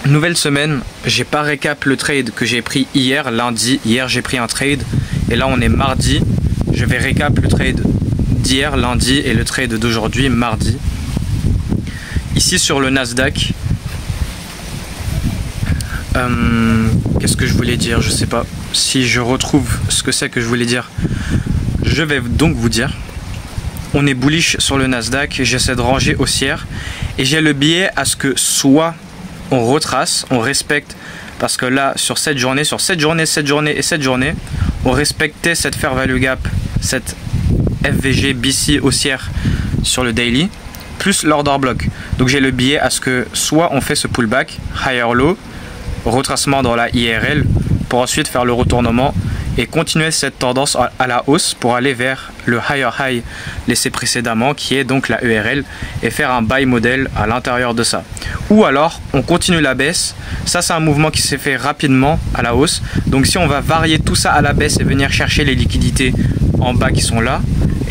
Nouvelle semaine, j'ai pas récap le trade que j'ai pris hier, lundi. Hier j'ai pris un trade et là on est mardi. Je vais récap le trade d'hier, lundi, et le trade d'aujourd'hui, mardi. Ici sur le Nasdaq, qu'est-ce que je voulais dire? Je sais pas. Si je retrouve ce que c'est que je voulais dire, je vais donc vous dire. On est bullish sur le Nasdaq, j'essaie de ranger haussière et j'ai le biais à ce que soit on retrace, on respecte, parce que là sur cette journée, cette journée, on respectait cette fair value gap, cette FVG BC haussière sur le daily, plus l'order block. Donc j'ai le biais à ce que soit on fait ce pullback, higher low, retracement dans la IRL, pour ensuite faire le retournement et continuer cette tendance à la hausse pour aller vers le higher high laissé précédemment, qui est donc la ERL, et faire un buy model à l'intérieur de ça. Ou alors on continue la baisse. Ça c'est un mouvement qui s'est fait rapidement à la hausse, donc si on va varier tout ça à la baisse et venir chercher les liquidités en bas qui sont là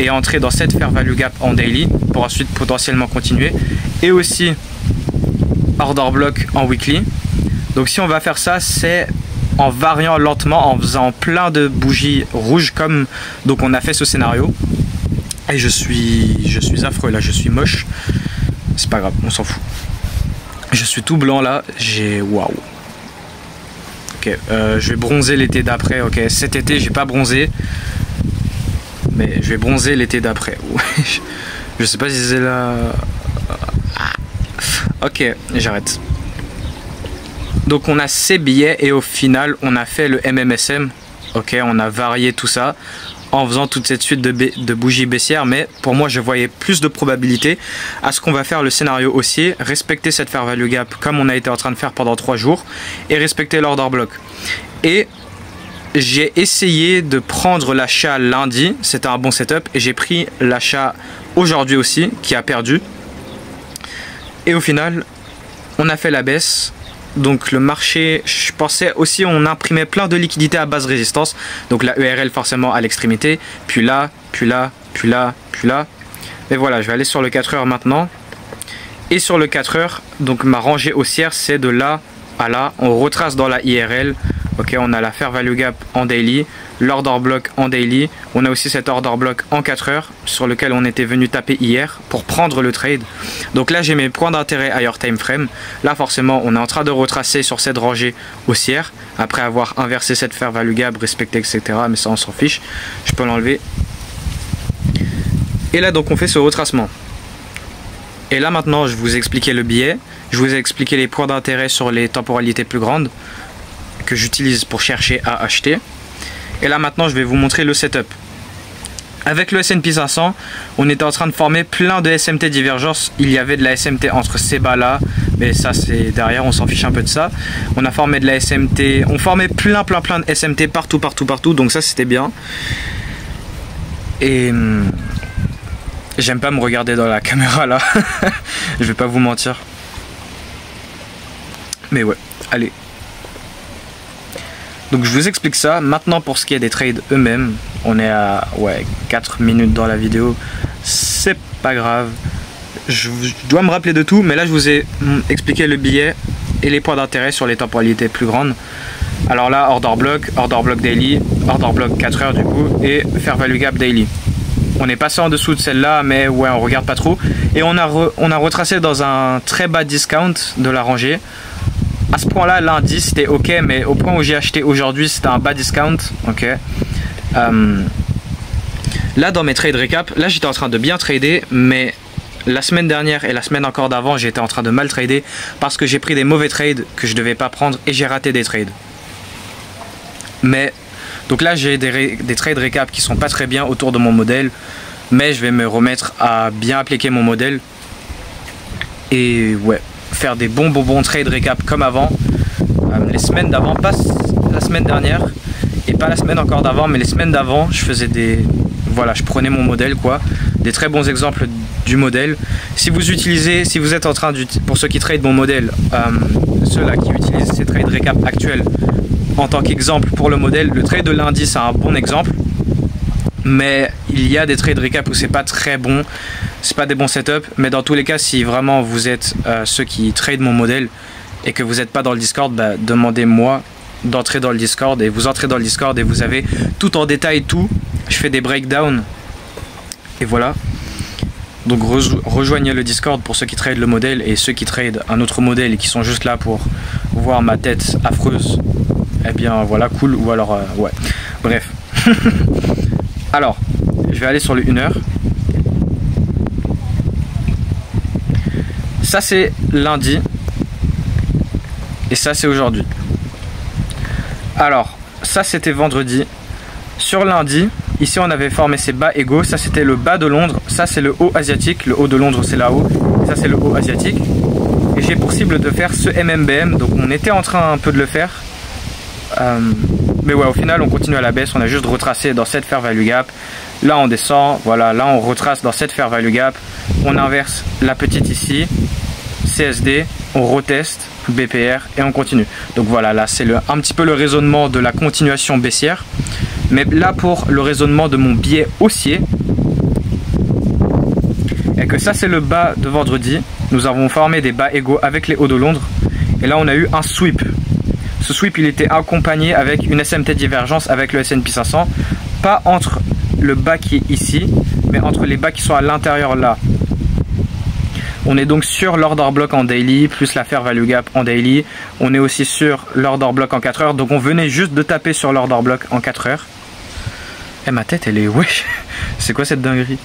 et entrer dans cette fair value gap en daily pour ensuite potentiellement continuer, et aussi order block en weekly. Donc si on va faire ça, c'est en variant lentement, en faisant plein de bougies rouges, comme donc on a fait ce scénario. Et je suis affreux là, je suis moche. C'est pas grave, on s'en fout. Je suis tout blanc là, j'ai waouh. Ok, je vais bronzer l'été d'après. Ok, cet été j'ai pas bronzé, mais je vais bronzer l'été d'après. Je sais pas si c'est là. Ok, j'arrête. Donc on a ces billets et au final on a fait le MMSM. Ok, on a varié tout ça en faisant toute cette suite de bougies baissières, mais pour moi je voyais plus de probabilité à ce qu'on va faire le scénario haussier, respecter cette fair value gap comme on a été en train de faire pendant 3 jours et respecter l'order block. Et j'ai essayé de prendre l'achat lundi, c'était un bon setup, et j'ai pris l'achat aujourd'hui aussi qui a perdu. Et au final on a fait la baisse. Donc le marché, je pensais aussi, on imprimait plein de liquidités à basse résistance. Donc la ERL forcément à l'extrémité. Puis là, puis là, puis là, puis là. Et voilà, je vais aller sur le 4 heures maintenant. Et sur le 4 heures, donc ma rangée haussière, c'est de là à là. On retrace dans la IRL. Ok, on a la fair value gap en daily, l'order block en daily. On a aussi cet order block en 4 heures sur lequel on était venu taper hier pour prendre le trade. Donc là j'ai mes points d'intérêt higher time frame. Là forcément on est en train de retracer sur cette rangée haussière après avoir inversé cette fair value gap, respecté, etc. Mais ça on s'en fiche, je peux l'enlever. Et là donc on fait ce retracement. Et là maintenant je vous ai expliqué le billet, je vous ai expliqué les points d'intérêt sur les temporalités plus grandes que j'utilise pour chercher à acheter. Et là maintenant je vais vous montrer le setup. Avec le S&P 500, on était en train de former plein de SMT divergence. Il y avait de la SMT entre ces bas là, mais ça c'est derrière, on s'en fiche un peu de ça. On a formé de la SMT, on formait plein de SMT partout, donc ça c'était bien. Et j'aime pas me regarder dans la caméra là, je vais pas vous mentir. Mais ouais, allez. Donc je vous explique ça. Maintenant pour ce qui est des trades eux-mêmes, on est à 4 minutes dans la vidéo. C'est pas grave. Je dois me rappeler de tout, mais là je vous ai expliqué le billet et les points d'intérêt sur les temporalités plus grandes. Alors là, order block daily, order block 4 heures du coup, et fair value gap daily. On est passé en dessous de celle-là, mais ouais, on regarde pas trop. Et on a retracé dans un très bas discount de la rangée. À ce point là, lundi c'était ok, mais au point où j'ai acheté aujourd'hui c'était un bas discount. Ok. Là dans mes trades récap, là j'étais en train de bien trader, mais la semaine dernière et la semaine encore d'avant j'étais en train de mal trader parce que j'ai pris des mauvais trades que je devais pas prendre et j'ai raté des trades. Mais donc là j'ai des trades récap qui sont pas très bien autour de mon modèle, mais je vais me remettre à bien appliquer mon modèle et ouais, faire des bons trades récap comme avant, les semaines d'avant, pas la semaine dernière et pas la semaine encore d'avant, mais les semaines d'avant je faisais voilà, je prenais mon modèle quoi, des très bons exemples du modèle. Si vous êtes en train pour ceux qui trade mon modèle, ceux-là qui utilisent ces trades récap actuels en tant qu'exemple pour le modèle, le trade de lundi c'est un bon exemple. Mais il y a des trades récap où c'est pas très bon, c'est pas des bons setups, mais dans tous les cas si vraiment vous êtes ceux qui trade mon modèle, et que vous n'êtes pas dans le Discord, bah, demandez-moi d'entrer dans le Discord, et vous entrez dans le Discord et vous avez tout en détail, tout. Je fais des breakdowns et voilà. Donc rejoignez le Discord pour ceux qui tradent le modèle, et ceux qui tradent un autre modèle et qui sont juste là pour voir ma tête affreuse, eh bien voilà, cool. Ou alors ouais, bref. Alors je vais aller sur le 1 heure. Ça c'est lundi et ça c'est aujourd'hui. Alors ça c'était vendredi. Sur lundi, ici on avait formé ces bas égaux. Ça c'était le bas de Londres, ça c'est le haut asiatique. Le haut de Londres c'est là-haut, et ça c'est le haut asiatique. Et j'ai pour cible de faire ce MMBM, donc on était en train un peu de le faire. Mais ouais, au final on continue à la baisse. On a juste retracé dans cette fair value gap. Là on descend, voilà, là on retrace dans cette fair value gap. On inverse la petite ici, CSD, on reteste BPR et on continue. Donc voilà, là c'est un petit peu le raisonnement de la continuation baissière. Mais là pour le raisonnement de mon biais haussier, et que ça c'est le bas de vendredi. Nous avons formé des bas égaux avec les hauts de Londres. Et là on a eu un sweep. Ce sweep il était accompagné avec une SMT divergence avec le S&P 500. Pas entre le bas qui est ici, mais entre les bas qui sont à l'intérieur là. On est donc sur l'order block en daily, plus la fair value gap en daily. On est aussi sur l'order block en 4 heures. Donc on venait juste de taper sur l'order block en 4 heures. Et ma tête elle est wesh. C'est quoi cette dinguerie?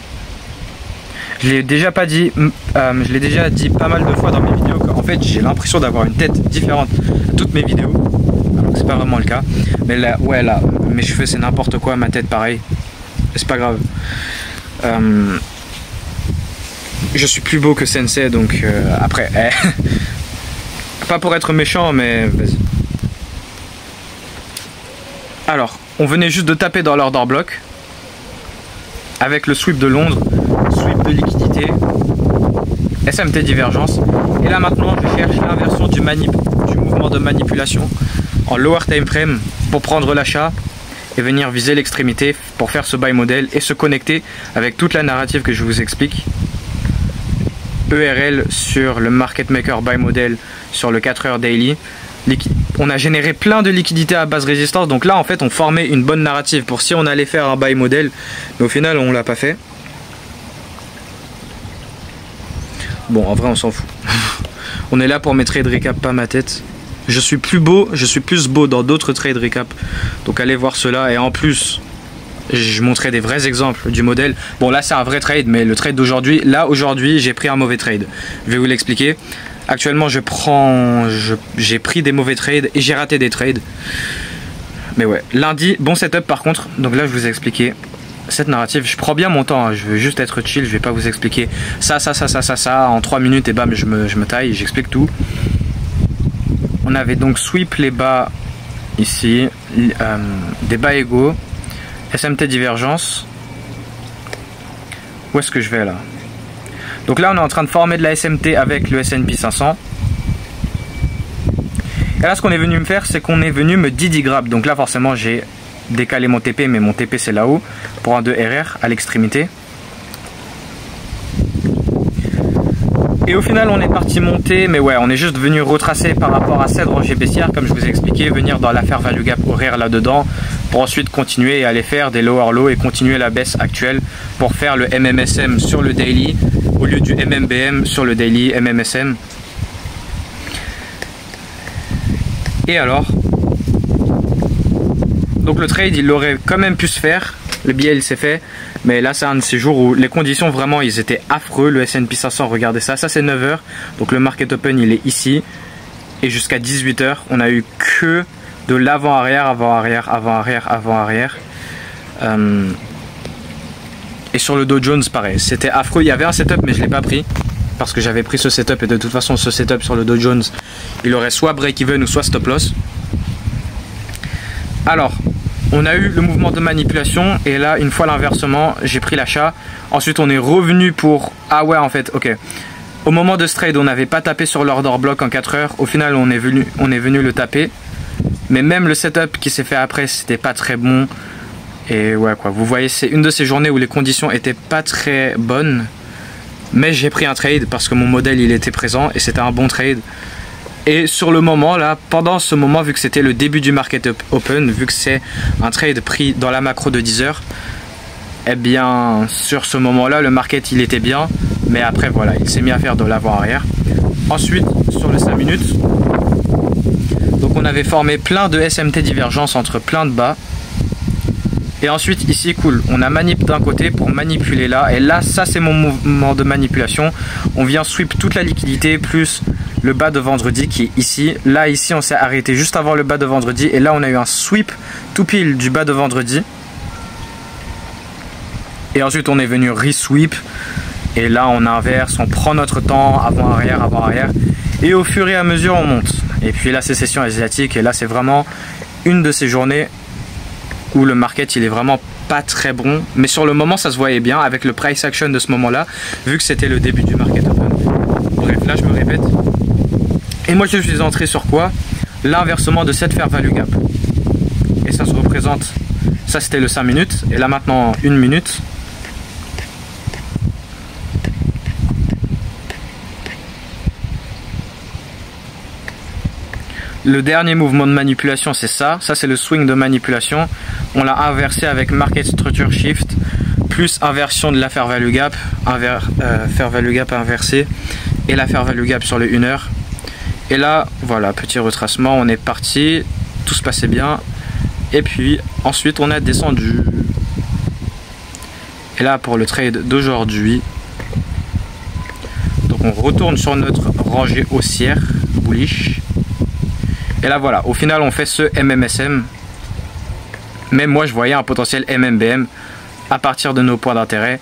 Je l'ai déjà pas dit, je l'ai déjà dit pas mal de fois dans mes vidéos qu'en fait j'ai l'impression d'avoir une tête différente à toutes mes vidéos. Alors que c'est pas vraiment le cas. Mais là, ouais là, mes cheveux c'est n'importe quoi, ma tête pareil. C'est pas grave. Je suis plus beau que Sensei, donc après, pas pour être méchant, mais vas-y. Alors, on venait juste de taper dans l'order block avec le sweep de Londres, sweep de liquidité, SMT divergence. Et là maintenant, je cherche l'inversion du mouvement de manipulation en lower time frame pour prendre l'achat et venir viser l'extrémité pour faire ce buy model et se connecter avec toute la narrative que je vous explique. ERL sur le market maker buy model sur le 4 heures daily. On a généré plein de liquidités à basse résistance, donc là en fait on formait une bonne narrative pour si on allait faire un buy model, mais au final on l'a pas fait. Bon, en vrai on s'en fout. On est là pour mes trades recap, pas ma tête. Je suis plus beau, je suis plus beau dans d'autres trades recap, donc allez voir cela. Et en plus je montrais des vrais exemples du modèle. Bon là c'est un vrai trade, mais le trade d'aujourd'hui, là aujourd'hui j'ai pris un mauvais trade. Je vais vous l'expliquer. Actuellement j'ai pris des mauvais trades et j'ai raté des trades. Mais ouais, lundi, bon setup par contre. Donc là je vous ai expliqué cette narrative. Je prends bien mon temps, hein. Je veux juste être chill, je vais pas vous expliquer ça en 3 minutes et bam je me taille, j'explique tout. On avait donc sweep les bas ici, des bas égaux, SMT divergence. Où est-ce que je vais là? Donc là on est en train de former de la SMT avec le S&P 500. Et là ce qu'on est venu me faire, c'est qu'on est venu me Didi grab. Donc là forcément j'ai décalé mon TP, mais mon TP c'est là-haut pour un 2 RR à l'extrémité. Et au final on est parti monter, mais ouais on est juste venu retracer par rapport à cette rangée baissière comme je vous ai expliqué, venir dans la fair value gap horaire là-dedans pour ensuite continuer et aller faire des lower low et continuer la baisse actuelle pour faire le MMSM sur le daily au lieu du MMBM sur le daily MMSM. Et alors, donc le trade il aurait quand même pu se faire, le billet il s'est fait, mais là c'est un de ces jours où les conditions vraiment ils étaient affreux. Le S&P 500, regardez ça, ça c'est 9 h, donc le market open il est ici et jusqu'à 18 h on a eu que de l'avant-arrière, avant-arrière, avant-arrière, avant-arrière. Et sur le Dow Jones pareil, c'était affreux. Il y avait un setup mais je l'ai pas pris parce que j'avais pris ce setup et de toute façon ce setup sur le Dow Jones il aurait soit break-even ou soit stop loss. Alors on a eu le mouvement de manipulation et là une fois l'inversement j'ai pris l'achat. Ensuite on est revenu pour... Ah ouais en fait ok. Au moment de ce trade on n'avait pas tapé sur l'order block en 4 heures. Au final on est venu le taper. Mais même le setup qui s'est fait après c'était pas très bon. Et ouais quoi, vous voyez c'est une de ces journées où les conditions étaient pas très bonnes. Mais j'ai pris un trade parce que mon modèle il était présent et c'était un bon trade. Et sur le moment là, pendant ce moment, vu que c'était le début du market open, vu que c'est un trade pris dans la macro de 10 heures, eh bien sur ce moment là le market il était bien, mais après voilà, il s'est mis à faire de l'avant-arrière. Ensuite sur le 5 minutes, donc on avait formé plein de SMT divergence entre plein de bas. Et ensuite ici cool, on a manip d'un côté pour manipuler là, et là ça c'est mon mouvement de manipulation. On vient sweep toute la liquidité plus le bas de vendredi qui est ici. Là ici on s'est arrêté juste avant le bas de vendredi, et là on a eu un sweep tout pile du bas de vendredi. Et ensuite on est venu re-sweep, et là on inverse, on prend notre temps, avant-arrière, avant-arrière, et au fur et à mesure on monte. Et puis là c'est session asiatique, et là c'est vraiment une de ces journées où le market il est vraiment pas très bon, mais sur le moment ça se voyait bien avec le price action de ce moment là, vu que c'était le début du market open. Bref, là je me répète, et moi je suis entré sur quoi? L'inversement de cette fair value gap, et ça se représente, ça c'était le 5 minutes, et là maintenant 1 minute. Le dernier mouvement de manipulation c'est ça c'est le swing de manipulation. On l'a inversé avec market structure shift plus inversion de la fair value gap, fair value gap inversé, et la fair value gap sur le 1 heure. Et là voilà, petit retracement, on est parti, tout se passait bien, et puis ensuite on a descendu. Et là pour le trade d'aujourd'hui, donc on retourne sur notre rangée haussière bullish. Et là voilà, au final on fait ce MMSM, mais moi je voyais un potentiel MMBM à partir de nos points d'intérêt,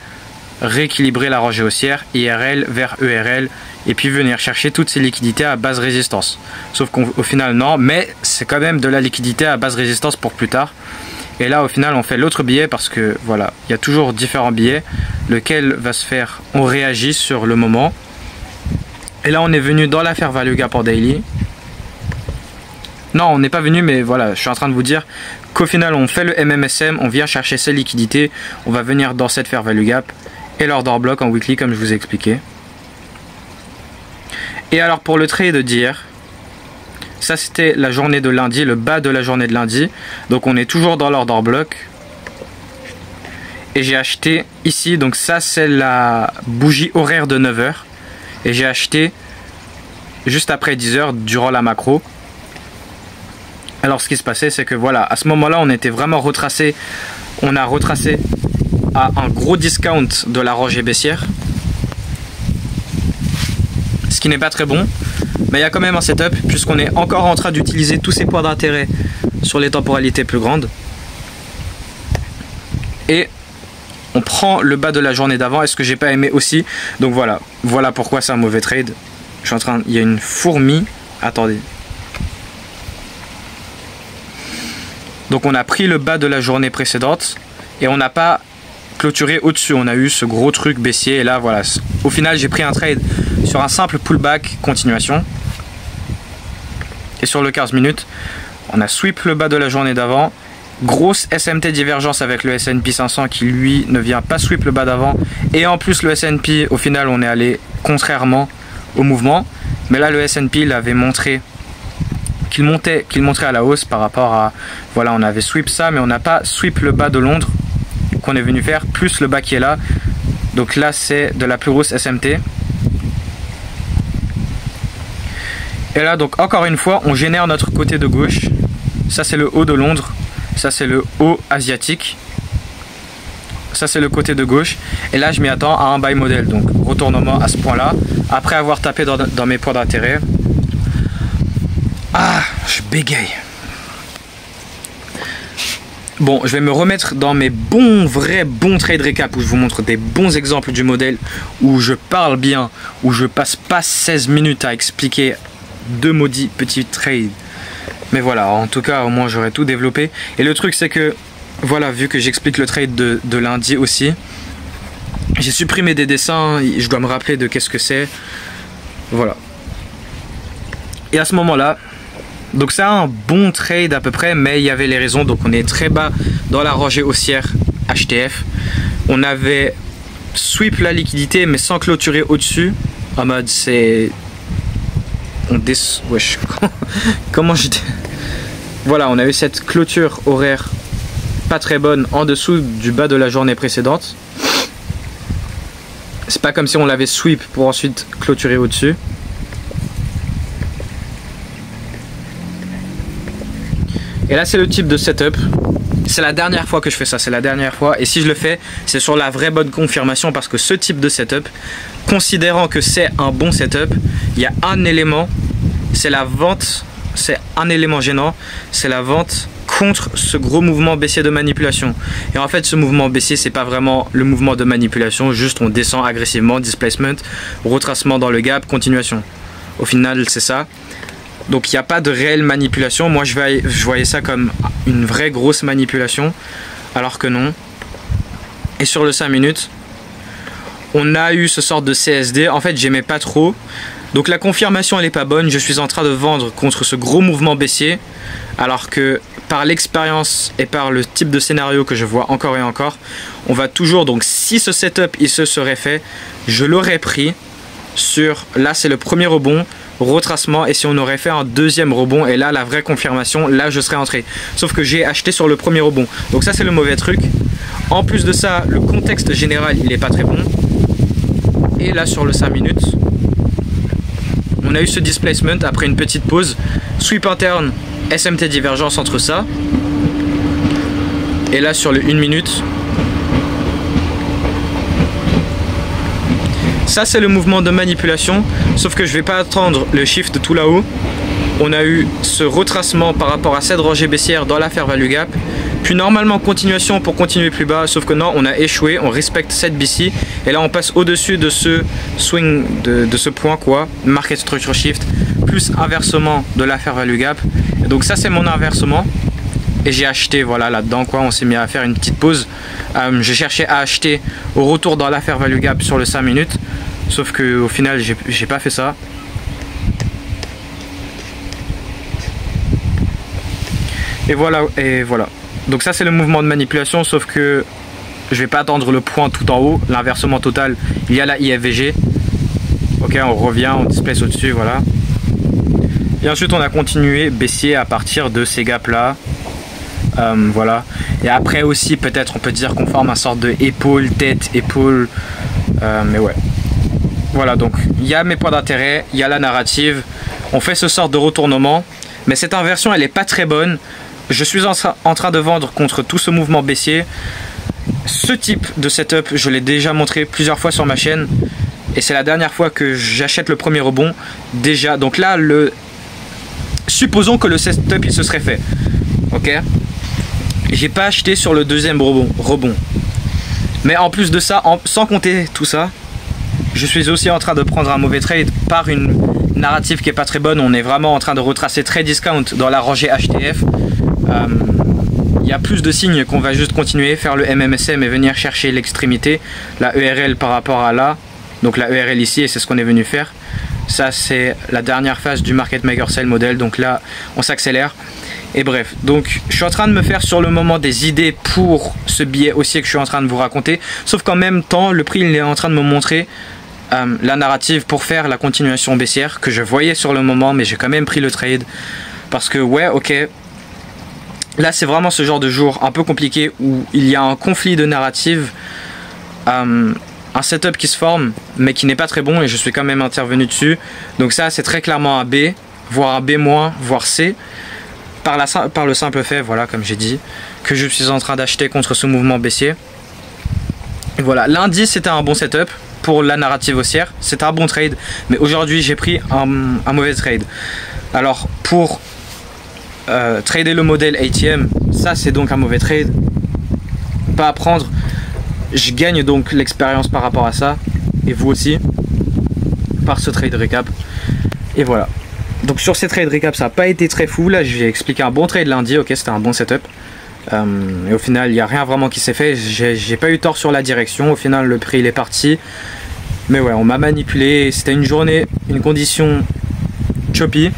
rééquilibrer la rangée haussière, IRL vers ERL, et puis venir chercher toutes ces liquidités à basse résistance. Sauf qu'au final non, mais c'est quand même de la liquidité à basse résistance pour plus tard. Et là au final on fait l'autre billet, parce que voilà, il y a toujours différents billets, lequel va se faire, on réagit sur le moment. Et là on est venu dans la fair value gap en daily. Non, on n'est pas venu, mais voilà, je suis en train de vous dire qu'au final, on fait le MMSM, on vient chercher ces liquidités, on va venir dans cette fair value gap et l'order block en weekly, comme je vous ai expliqué. Et alors, pour le trade d'hier, ça c'était la journée de lundi, le bas de la journée de lundi. Donc, on est toujours dans l'order block. Et j'ai acheté ici, donc ça c'est la bougie horaire de 9 heures. Et j'ai acheté juste après 10 heures durant la macro. Alors ce qui se passait c'est que voilà, à ce moment là on était vraiment retracé, on a retracé à un gros discount de la rangée baissière, ce qui n'est pas très bon, mais il y a quand même un setup puisqu'on est encore en train d'utiliser tous ces points d'intérêt sur les temporalités plus grandes, et on prend le bas de la journée d'avant, et ce que j'ai pas aimé aussi, donc voilà pourquoi c'est un mauvais trade. Je suis en train, il y a une fourmi, attendez. Donc on a pris le bas de la journée précédente et on n'a pas clôturé au-dessus. On a eu ce gros truc baissier, et là voilà. Au final j'ai pris un trade sur un simple pullback continuation. Et sur le 15 minutes, on a sweep le bas de la journée d'avant. Grosse SMT divergence avec le S&P 500 qui lui ne vient pas sweep le bas d'avant. Et en plus le S&P, au final on est allé contrairement au mouvement. Mais là le S&P il avait montré qu'il montrait à la hausse par rapport à, voilà, on avait sweep ça, mais on n'a pas sweep le bas de Londres qu'on est venu faire, plus le bas qui est là. Donc là c'est de la plus grosse SMT. Et là donc encore une fois on génère notre côté de gauche. Ça c'est le haut de Londres, ça c'est le haut asiatique, ça c'est le côté de gauche, et là je m'y attends à un buy model, donc retournement à ce point là après avoir tapé dans mes points d'intérêt. Ah, je bégaye. Bon, je vais me remettre dans mes vrais bons trade récap où je vous montre des bons exemples du modèle, où je parle bien, où je passe pas 16 minutes à expliquer deux maudits petits trades. Mais voilà, en tout cas, au moins j'aurais tout développé. Et le truc, c'est que, voilà, vu que j'explique le trade de lundi aussi, j'ai supprimé des dessins, je dois me rappeler de qu'est-ce que c'est. Voilà. Et à ce moment-là, donc c'est un bon trade à peu près, mais il y avait les raisons. Donc on est très bas dans la rangée haussière HTF. On avait sweep la liquidité mais sans clôturer au-dessus. En mode c'est Wesh, comment je dis... Voilà, on a eu cette clôture horaire pas très bonne en dessous du bas de la journée précédente. C'est pas comme si on l'avait sweep pour ensuite clôturer au-dessus. Et là c'est le type de setup. C'est la dernière fois que je fais ça, c'est la dernière fois. Et si je le fais, c'est sur la vraie bonne confirmation, parce que ce type de setup, considérant que c'est un bon setup, il y a un élément, c'est la vente, c'est un élément gênant, c'est la vente contre ce gros mouvement baissier de manipulation. Et en fait ce mouvement baissier, c'est pas vraiment le mouvement de manipulation, juste on descend agressivement, displacement, retracement dans le gap, continuation. Au final c'est ça. Donc il n'y a pas de réelle manipulation. Moi je voyais ça comme une vraie grosse manipulation, alors que non. Et sur le 5 minutes, on a eu ce sort de CSD. En fait j'aimais pas trop. Donc la confirmation elle est pas bonne. Je suis en train de vendre contre ce gros mouvement baissier, alors que par l'expérience et par le type de scénario que je vois encore et encore, on va toujours, donc si ce setup il se serait fait, je l'aurais pris sur, là c'est le premier rebond, retracement, et si on aurait fait un deuxième rebond, et là la vraie confirmation, là je serais entré. Sauf que j'ai acheté sur le premier rebond, donc ça c'est le mauvais truc. En plus de ça, le contexte général il est pas très bon. Et là sur le 5 minutes, on a eu ce displacement après une petite pause, sweep interne, SMT divergence entre ça. Et là sur le 1 minute, ça c'est le mouvement de manipulation, sauf que je vais pas attendre le shift tout là-haut. On a eu ce retracement par rapport à cette rangée baissière dans la fair value gap, puis normalement continuation pour continuer plus bas, sauf que non, on a échoué, on respecte cette BC, et là on passe au-dessus de ce swing, de ce point quoi, market structure shift, plus inversement de la fair value gap. Et donc ça c'est mon inversement, et j'ai acheté voilà là-dedans quoi, on s'est mis à faire une petite pause. Je cherchais à acheter au retour dans la fair value gap sur le 5 minutes, sauf que au final j'ai pas fait ça. Et voilà. Donc ça c'est le mouvement de manipulation, sauf que je vais pas attendre le point tout en haut, l'inversement total, il y a la IFVG. Ok, on revient, on displace au-dessus, voilà. Et ensuite on a continué baissier à partir de ces gaps là. Voilà. Et après aussi peut-être on peut dire qu'on forme un sorte de épaule, tête, épaule. Mais ouais. Voilà, donc il y a mes points d'intérêt, il y a la narrative. On fait ce sort de retournement. Mais cette inversion elle est pas très bonne. Je suis en train de vendre contre tout ce mouvement baissier. Ce type de setup, je l'ai déjà montré plusieurs fois sur ma chaîne. Et c'est la dernière fois que j'achète le premier rebond. Déjà, donc là, supposons que le setup il se serait fait. Ok. J'ai pas acheté sur le deuxième rebond. Mais en plus de ça, sans compter tout ça, je suis aussi en train de prendre un mauvais trade par une narrative qui est pas très bonne. On est vraiment en train de retracer très discount dans la rangée HTF. Il y a plus de signes qu'on va juste continuer, faire le MMSM et venir chercher l'extrémité, la ERL par rapport à là. Donc la ERL ici, et c'est ce qu'on est venu faire. Ça c'est la dernière phase du market maker sell model, donc là on s'accélère. Et bref, donc je suis en train de me faire sur le moment des idées pour ce billet haussier que je suis en train de vous raconter. Sauf qu'en même temps, le prix il est en train de me montrer la narrative pour faire la continuation baissière que je voyais sur le moment, mais j'ai quand même pris le trade. Parce que ouais, ok, là c'est vraiment ce genre de jour un peu compliqué où il y a un conflit de narrative, un setup qui se forme mais qui n'est pas très bon, et je suis quand même intervenu dessus. Donc ça c'est très clairement un B, voire un B-, voire C. Par le simple fait, voilà, comme j'ai dit, que je suis en train d'acheter contre ce mouvement baissier. Et voilà, lundi c'était un bon setup pour la narrative haussière, c'était un bon trade, mais aujourd'hui j'ai pris un mauvais trade. Alors pour trader le modèle ATM, ça c'est donc un mauvais trade, pas à prendre. Je gagne donc l'expérience par rapport à ça, et vous aussi, par ce trade récap. Et voilà. Donc sur ces trades récap, ça n'a pas été très fou. Là, j'ai expliqué un bon trade lundi. Ok, c'était un bon setup. Et au final, il n'y a rien vraiment qui s'est fait. J'ai pas eu tort sur la direction. Au final, le prix il est parti. Mais ouais, on m'a manipulé. C'était une journée, une condition choppy.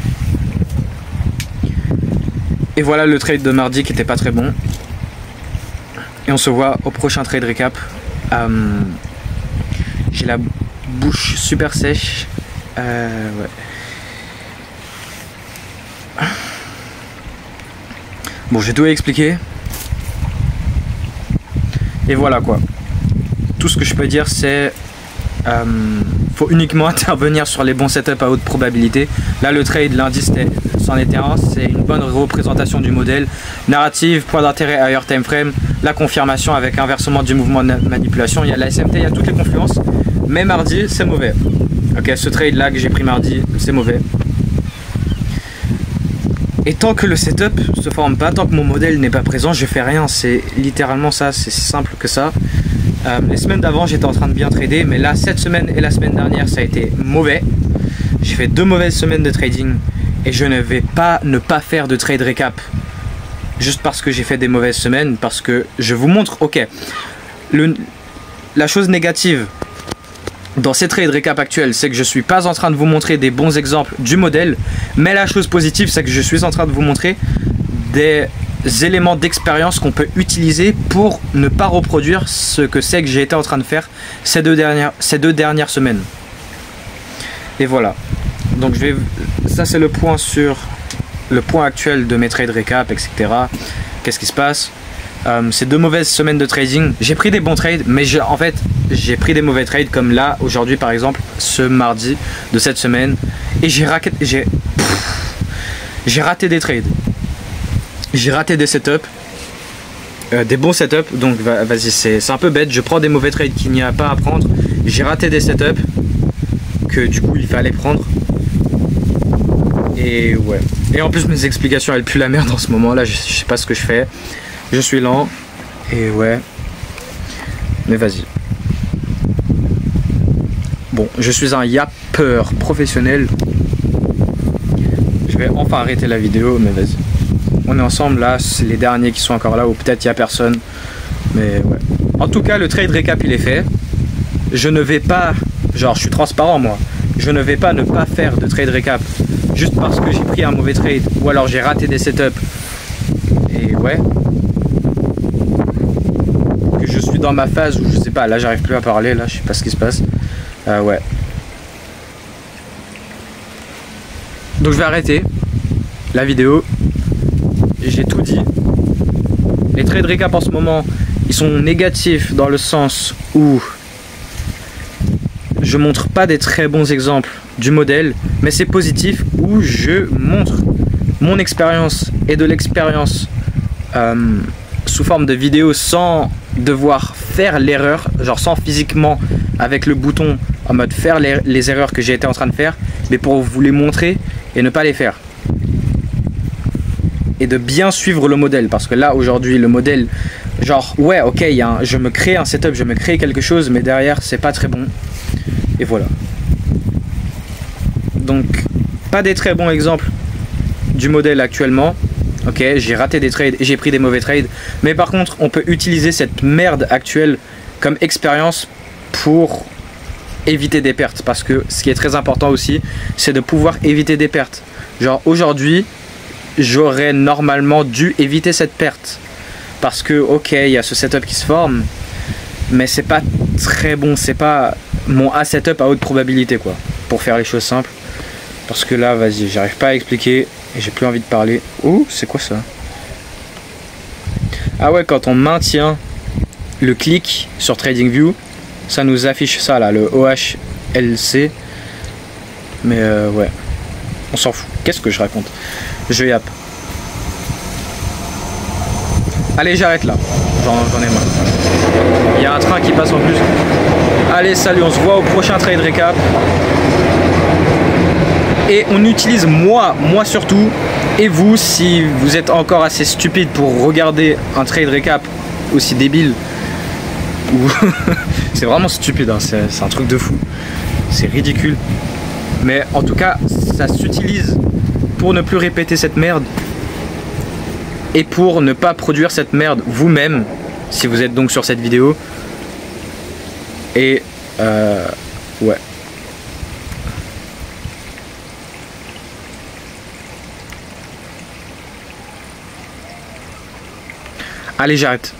Et voilà le trade de mardi qui était pas très bon. Et on se voit au prochain trade récap. J'ai la bouche super sèche. Ouais. Bon, j'ai tout expliqué. Et voilà quoi. Tout ce que je peux dire, c'est faut uniquement intervenir sur les bons setups à haute probabilité. Là, le trade lundi, c'en était un. C'est une bonne représentation du modèle. Narrative, point d'intérêt, higher time frame, la confirmation avec inversement du mouvement de manipulation. Il y a la SMT, il y a toutes les confluences. Mais mardi, c'est mauvais. Ok, ce trade là que j'ai pris mardi, c'est mauvais. Et tant que le setup se forme pas, tant que mon modèle n'est pas présent, je fais rien. C'est littéralement ça, c'est simple que ça. Les semaines d'avant, j'étais en train de bien trader, mais là, cette semaine et la semaine dernière, ça a été mauvais. J'ai fait 2 mauvaises semaines de trading et je ne vais pas ne pas faire de trade récap juste parce que j'ai fait des mauvaises semaines, parce que je vous montre, ok, la chose négative dans ces trades récap actuels, c'est que je suis pas en train de vous montrer des bons exemples du modèle, mais la chose positive, c'est que je suis en train de vous montrer des éléments d'expérience qu'on peut utiliser pour ne pas reproduire ce que c'est que j'ai été en train de faire ces deux dernières semaines. Et voilà. Donc ça c'est le point sur le point actuel de mes trades récap, etc. Qu'est-ce qui se passe? Ces 2 mauvaises semaines de trading, j'ai pris des bons trades, mais en fait j'ai pris des mauvais trades, comme là aujourd'hui par exemple, ce mardi de cette semaine, et j'ai raté des trades. J'ai raté des setups, des bons setups, donc vas-y, c'est un peu bête, je prends des mauvais trades qu'il n'y a pas à prendre. J'ai raté des setups que du coup il fallait prendre. Et ouais. Et en plus mes explications elles puent la merde en ce moment là, je sais pas ce que je fais. Je suis lent. Et ouais. Mais vas-y. Bon, je suis un yappeur professionnel. Je vais enfin arrêter la vidéo, mais vas-y. On est ensemble là, c'est les derniers qui sont encore là, ou peut-être il n'y a personne. Mais ouais. En tout cas, le trade récap il est fait. Je ne vais pas, genre je suis transparent moi, je ne vais pas ne pas faire de trade récap juste parce que j'ai pris un mauvais trade ou alors j'ai raté des setups. Et ouais. Que je suis dans ma phase où je sais pas, là j'arrive plus à parler, là je sais pas ce qui se passe. Ouais. Donc je vais arrêter la vidéo. J'ai tout dit. Les trades récap en ce moment, ils sont négatifs dans le sens où je montre pas des très bons exemples du modèle, mais c'est positif où je montre mon expérience et de l'expérience sous forme de vidéo sans devoir faire l'erreur, genre sans physiquement avec le bouton en mode faire les erreurs que j'ai été en train de faire, mais pour vous les montrer et ne pas les faire. Et de bien suivre le modèle, parce que là aujourd'hui le modèle, genre ouais ok, je me crée un setup, je me crée quelque chose, mais derrière c'est pas très bon. Et voilà. Donc pas des très bons exemples du modèle actuellement. Ok, j'ai raté des trades et j'ai pris des mauvais trades, mais par contre on peut utiliser cette merde actuelle comme expérience pour éviter des pertes, parce que ce qui est très important aussi, c'est de pouvoir éviter des pertes. Genre aujourd'hui j'aurais normalement dû éviter cette perte, parce que ok, il y a ce setup qui se forme, mais c'est pas très bon, c'est pas mon A setup à haute probabilité quoi, pour faire les choses simples. Parce que là vas-y, j'arrive pas à expliquer et j'ai plus envie de parler. Oh, c'est quoi ça? Ah ouais, quand on maintient le clic sur TradingView, ça nous affiche ça là, le OHLC. Mais ouais, on s'en fout. Qu'est-ce que je raconte? Je yappe. Allez, j'arrête là. J'en ai marre. Il y a un train qui passe en plus. Allez, salut, on se voit au prochain trade récap. Et on utilise moi surtout, et vous, si vous êtes encore assez stupide pour regarder un trade récap aussi débile, c'est vraiment stupide, hein, c'est un truc de fou. C'est ridicule. Mais en tout cas, ça s'utilise pour ne plus répéter cette merde et pour ne pas produire cette merde vous-même, si vous êtes donc sur cette vidéo. Et ouais. Allez, j'arrête.